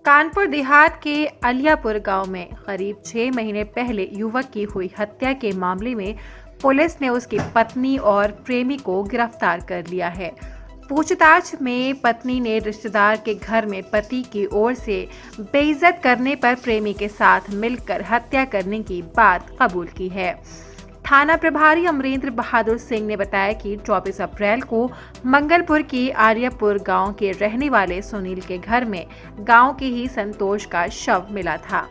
कानपुर देहात के अलियापुर गांव में करीब 6 महीने पहले युवक की हुई हत्या के मामले में पुलिस ने उसकी पत्नी और प्रेमी को गिरफ्तार कर लिया है। पूछताछ में पत्नी ने रिश्तेदार के घर में पति की ओर से बेइज्जत करने पर प्रेमी के साथ मिलकर हत्या करने की बात कबूल की है। थाना प्रभारी अमरेंद्र बहादुर सिंह ने बताया कि 24 अप्रैल को मंगलपुर की आर्यपुर गांव के रहने वाले सुनील के घर में गांव के ही संतोष का शव मिला था।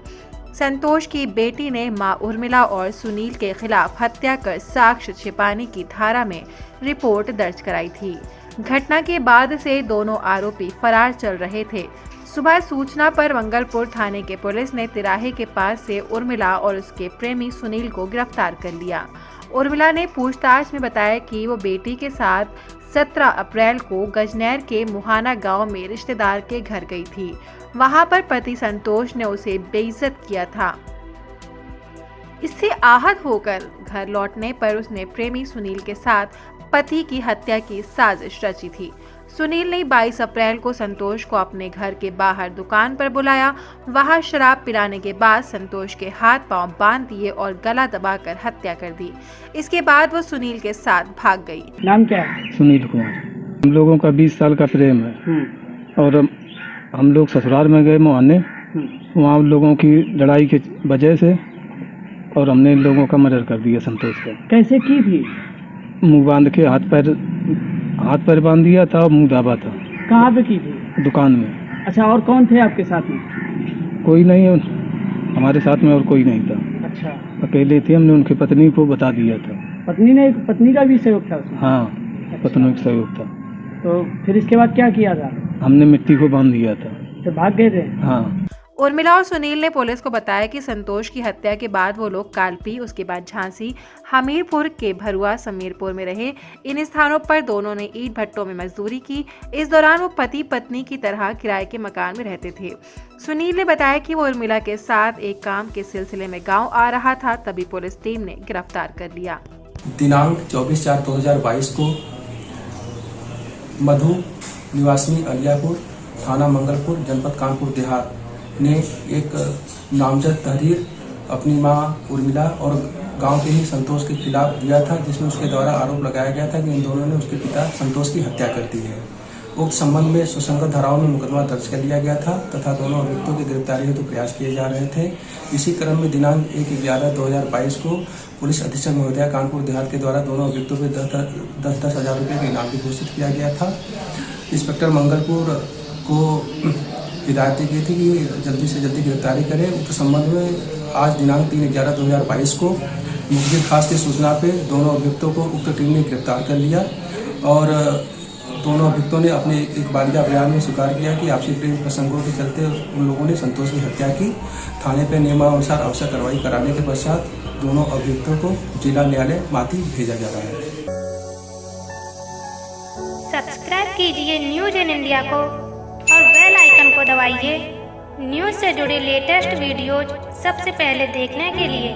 संतोष की बेटी ने मां उर्मिला और सुनील के खिलाफ हत्या कर साक्ष्य छिपाने की धारा में रिपोर्ट दर्ज कराई थी। घटना के बाद से दोनों आरोपी फरार चल रहे थे। सुबह सूचना पर मंगलपुर थाने के पुलिस ने तिराहे के पास से उर्मिला और उसके प्रेमी सुनील को गिरफ्तार कर लिया। उर्मिला ने पूछताछ में बताया कि वो बेटी के साथ 17 अप्रैल को गजनैर के मुहाना गांव में रिश्तेदार के घर गई थी। वहां पर पति संतोष ने उसे बेइज्जत किया था। इससे आहत होकर घर लौटने पर उसने प्रेमी सुनील के साथ पति की हत्या की साजिश रची थी। सुनील ने 22 अप्रैल को संतोष को अपने घर के बाहर दुकान पर बुलाया। वहां शराब पिलाने के बाद संतोष के हाथ पांव बांध दिए और गला दबाकर हत्या कर दी। इसके बाद वो सुनील के साथ भाग गई। नाम क्या है? सुनील कुमार। हम लोगों का 20 साल का प्रेम है और हम लोग ससुराल में गए मुहाने। वहाँ लोगों की लड़ाई की वजह से और हमने इन लोगों का मर्डर कर दिया संतोष का। कैसे की थी? मुंह बांध के हाथ पैर बांध दिया था और मुंह दाबा था। कहाँ पे की थी? दुकान में। अच्छा, और कौन थे आपके साथ में? कोई नहीं, हमारे साथ में और कोई नहीं था। अच्छा, अकेले थे। हमने उनकी पत्नी को बता दिया था। पत्नी का भी सहयोग था उसमें? हाँ, अच्छा। पत्नी का सहयोग था। तो फिर इसके बाद क्या किया था? हमने मिट्टी को बांध दिया था। तो भाग गए थे? हाँ। उर्मिला और सुनील ने पुलिस को बताया कि संतोष की हत्या के बाद वो लोग कालपी, उसके बाद झांसी, हमीरपुर के भरुआ, समीरपुर में रहे। इन स्थानों पर दोनों ने ईंट भट्टों में मजदूरी की। इस दौरान वो पति पत्नी की तरह किराए के मकान में रहते थे। सुनील ने बताया कि वो उर्मिला के साथ एक काम के सिलसिले में गाँव आ रहा था, तभी पुलिस टीम ने गिरफ्तार कर लिया। दिनांक 24/4/2022 को मधु निवासी अलियापुर, थाना मंगलपुर, जनपद कानपुर देहात ने एक नामजद तहरीर अपनी मां उर्मिला और गांव के ही संतोष के खिलाफ दिया था, जिसमें उसके द्वारा आरोप लगाया गया था कि इन दोनों ने उसके पिता संतोष की हत्या कर दी है। उक्त संबंध में सुसंगत धाराओं में मुकदमा दर्ज कर लिया गया था तथा दोनों अभियुक्तों की गिरफ्तारी हेतु प्रयास किए जा रहे थे। इसी क्रम में दिनांक 1/11/2022 को पुलिस अधीक्षक महोदया कानपुर देहात के द्वारा दोनों अभियुक्तों को 10-10 हज़ार रुपये के इनाम भी घोषित किया गया था। इंस्पेक्टर मंगलपुर को हिदायत दी गई थी कि जल्दी से जल्दी गिरफ्तारी करें। उक्त संबंध में आज दिनांक 3/11/2022 को मुखबिर खास की सूचना पे दोनों अभियुक्तों को उक्त टीम ने गिरफ्तार कर लिया और दोनों अभियुक्तों ने अपने एक बालिका बयान में स्वीकार किया कि आपसी प्रेम प्रसंगों के चलते उन लोगों ने संतोष की हत्या की। थाने पर नियमानुसार आवश्यक कार्रवाई कराने के पश्चात दोनों अभियुक्तों को जिला न्यायालय माती भेजा जा रहा है। सब्सक्राइब कीजिए न्यूज इन इंडिया को और बेल आइकन को दबाइए न्यूज से जुड़े लेटेस्ट वीडियोज सबसे पहले देखने के लिए।